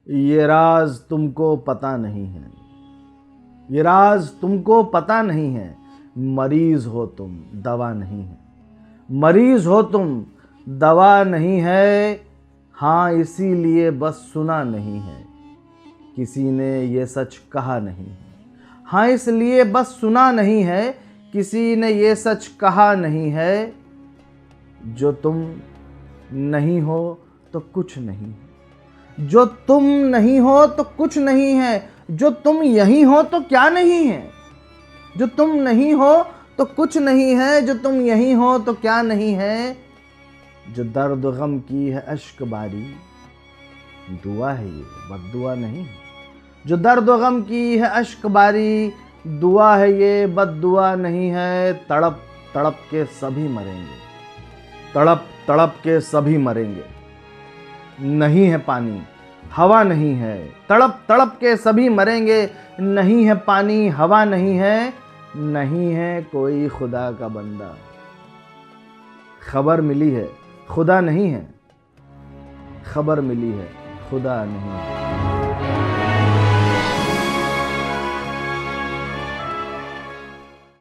ये राज तुमको पता नहीं है, ये राज तुमको पता नहीं है। मरीज हो तुम, दवा नहीं है। मरीज हो तुम, दवा नहीं है। हाँ इसीलिए बस सुना नहीं है, किसी ने ये सच कहा नहीं है। हाँ इसलिए बस सुना नहीं है, किसी ने ये सच कहा नहीं है। जो तुम नहीं हो तो कुछ नहीं है, जो तुम नहीं हो तो कुछ नहीं है। जो तुम यही हो तो क्या नहीं है, जो तुम नहीं हो तो कुछ नहीं है। जो तुम यही हो तो क्या नहीं है। जो दर्द गम की है अश्क बारी, दुआ है ये बद्दुआ नहीं है। जो दर्द गम की है अश्क बारी, दुआ है ये बद्दुआ नहीं है। तड़प तड़प के सभी मरेंगे, तड़प तड़प के सभी मरेंगे। नहीं है पानी, हवा नहीं है। तड़प तड़प के सभी मरेंगे। नहीं है पानी, हवा नहीं है। नहीं है कोई खुदा का बंदा। खबर मिली है खुदा नहीं है, खबर मिली है खुदा नहीं है।